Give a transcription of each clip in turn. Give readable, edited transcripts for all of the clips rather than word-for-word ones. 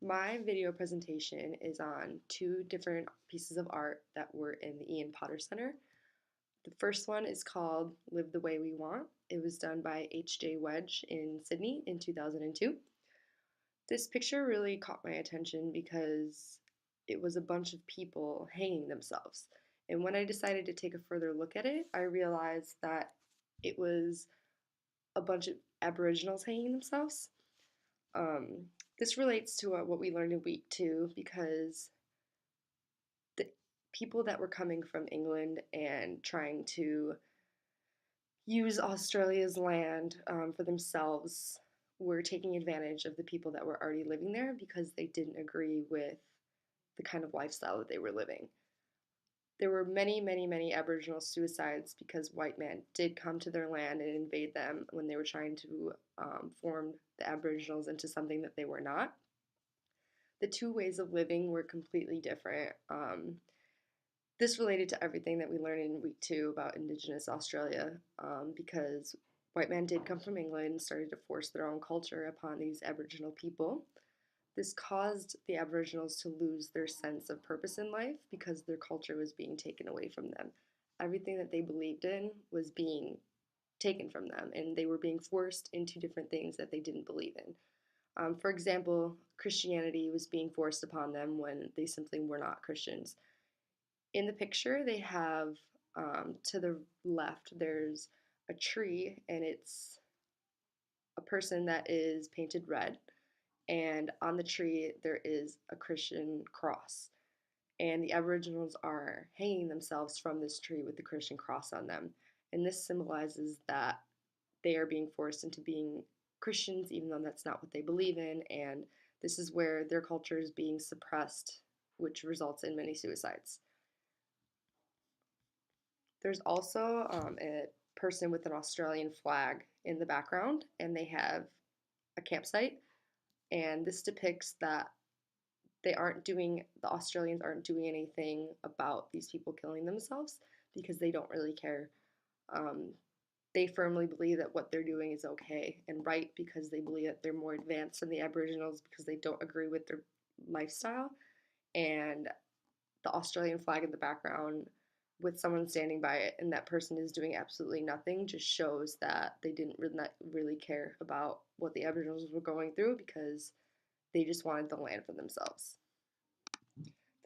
My video presentation is on two different pieces of art that were in the Ian Potter Center. The first one is called Live the Way We Want. It was done by H.J. Wedge in Sydney in 2002. This picture really caught my attention because it was a bunch of people hanging themselves. And when I decided to take a further look at it, I realized that it was a bunch of Aboriginals hanging themselves. Um, this relates to what we learned in week two because the people that were coming from England and trying to use Australia's land for themselves were taking advantage of the people that were already living there because they didn't agree with the kind of lifestyle that they were living. There were many, many, many Aboriginal suicides because white men did come to their land and invade them when they were trying to form the Aboriginals into something that they were not. The two ways of living were completely different. This related to everything that we learned in week two about Indigenous Australia because white men did come from England and started to force their own culture upon these Aboriginal people. This caused the Aboriginals to lose their sense of purpose in life because their culture was being taken away from them. Everything that they believed in was being taken from them, and they were being forced into different things that they didn't believe in. For example, Christianity was being forced upon them when they simply were not Christians. In the picture, they have to the left, there's a tree, and it's a person that is painted red. And on the tree, there is a Christian cross. And the Aboriginals are hanging themselves from this tree with the Christian cross on them. And this symbolizes that they are being forced into being Christians, even though that's not what they believe in. And this is where their culture is being suppressed, which results in many suicides. There's also a person with an Australian flag in the background, and they have a campsite. And this depicts that the Australians aren't doing anything about these people killing themselves because they don't really care. Um, they firmly believe that what they're doing is okay and right because they believe that they're more advanced than the Aboriginals because they don't agree with their lifestyle. And the Australian flag in the background with someone standing by it and that person is doing absolutely nothing just shows that they didn't really care about what the Aboriginals were going through because they just wanted the land for themselves.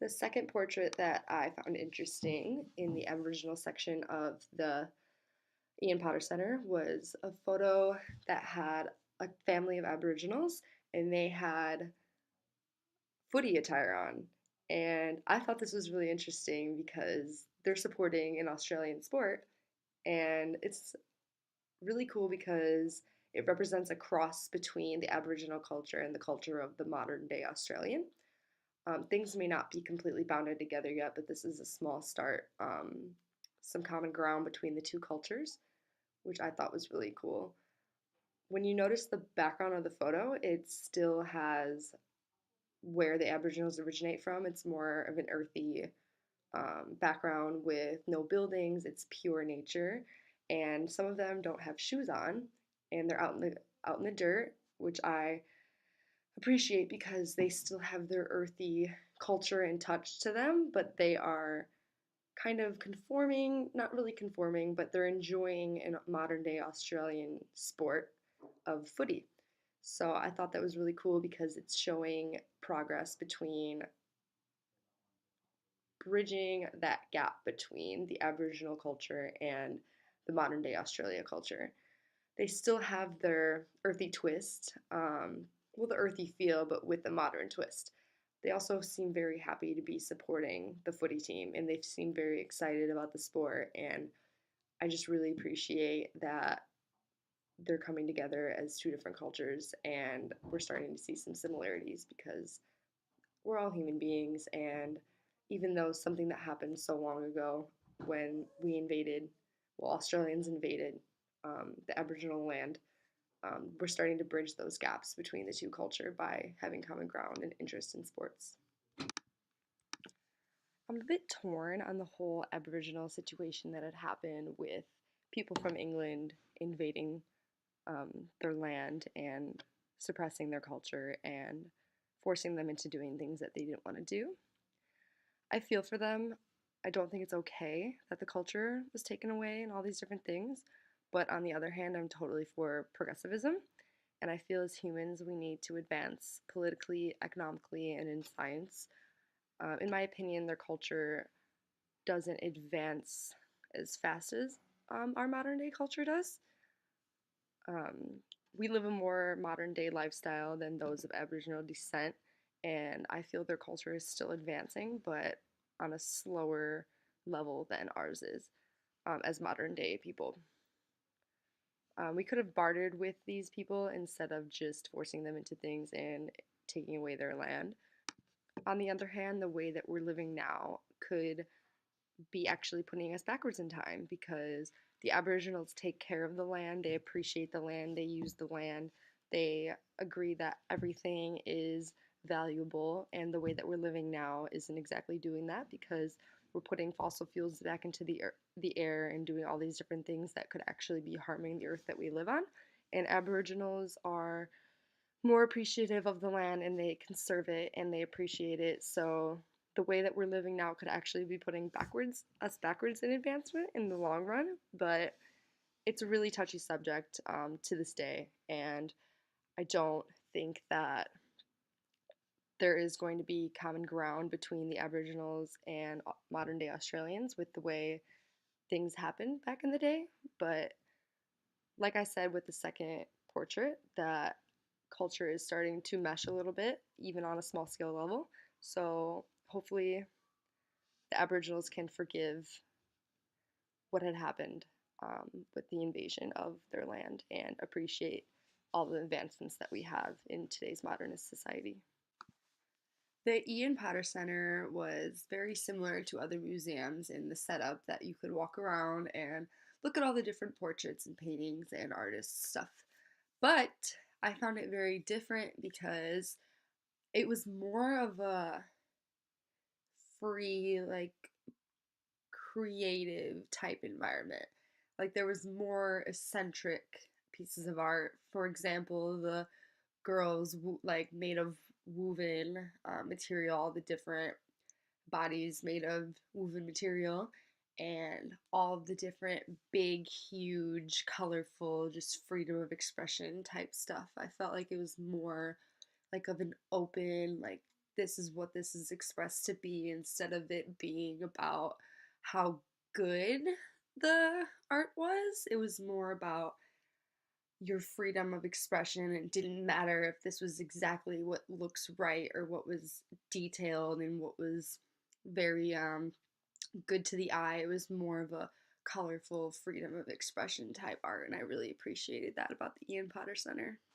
The second portrait that I found interesting in the Aboriginal section of the Ian Potter Center was a photo that had a family of Aboriginals and they had footy attire on. And I thought this was really interesting because they're supporting an Australian sport and it's really cool because it represents a cross between the Aboriginal culture and the culture of the modern day Australian. Things may not be completely bounded together yet, but this is a small start. Some common ground between the two cultures, which I thought was really cool. When you notice the background of the photo, it still has where the Aboriginals originate from. It's more of an earthy background with no buildings, it's pure nature, and some of them don't have shoes on, and they're out in the dirt, which I appreciate because they still have their earthy culture and touch to them, but they are kind of conforming, not really conforming, but they're enjoying a modern day Australian sport of footy. So I thought that was really cool because it's showing progress between bridging that gap between the Aboriginal culture and the modern day Australia culture. They still have their earthy twist, the earthy feel, but with a modern twist. They also seem very happy to be supporting the footy team and they seem very excited about the sport. And I just really appreciate that they're coming together as two different cultures and we're starting to see some similarities because we're all human beings. And even though something that happened so long ago when Australians invaded the Aboriginal land, we're starting to bridge those gaps between the two culture by having common ground and interest in sports. I'm a bit torn on the whole Aboriginal situation that had happened with people from England invading their land and suppressing their culture and forcing them into doing things that they didn't want to do. I feel for them. I don't think it's okay that the culture was taken away and all these different things. But on the other hand, I'm totally for progressivism. And I feel as humans, we need to advance politically, economically, and in science. In my opinion, their culture doesn't advance as fast as our modern day culture does. Um, we live a more modern day lifestyle than those of Aboriginal descent, and I feel their culture is still advancing, but on a slower level than ours is as modern day people. We could have bartered with these people instead of just forcing them into things and taking away their land. On the other hand, the way that we're living now could be actually putting us backwards in time because the Aboriginals take care of the land, they appreciate the land, they use the land, they agree that everything is valuable, and the way that we're living now isn't exactly doing that because we're putting fossil fuels back into the air and doing all these different things that could actually be harming the earth that we live on. And Aboriginals are more appreciative of the land and they conserve it and they appreciate it. So the way that we're living now could actually be putting us backwards in advancement in the long run. But it's a really touchy subject to this day, and I don't think that there is going to be common ground between the Aboriginals and modern day Australians with the way things happened back in the day. But like I said with the second portrait, that culture is starting to mesh a little bit, even on a small scale level. So hopefully the Aboriginals can forgive what had happened with the invasion of their land and appreciate all the advancements that we have in today's modernist society. The Ian Potter Center was very similar to other museums in the setup that you could walk around and look at all the different portraits and paintings and artists' stuff. But I found it very different because it was more of a free, like creative type environment. Like there was more eccentric pieces of art. For example, the girls like made of woven material, all the different bodies made of woven material, and all of the different big, huge, colorful, just freedom of expression type stuff. I felt like it was more like of an open, like this is what this is expressed to be instead of it being about how good the art was. It was more about your freedom of expression. It didn't matter if this was exactly what looks right or what was detailed and what was very good to the eye. It was more of a colorful freedom of expression type art, and I really appreciated that about the Ian Potter Center.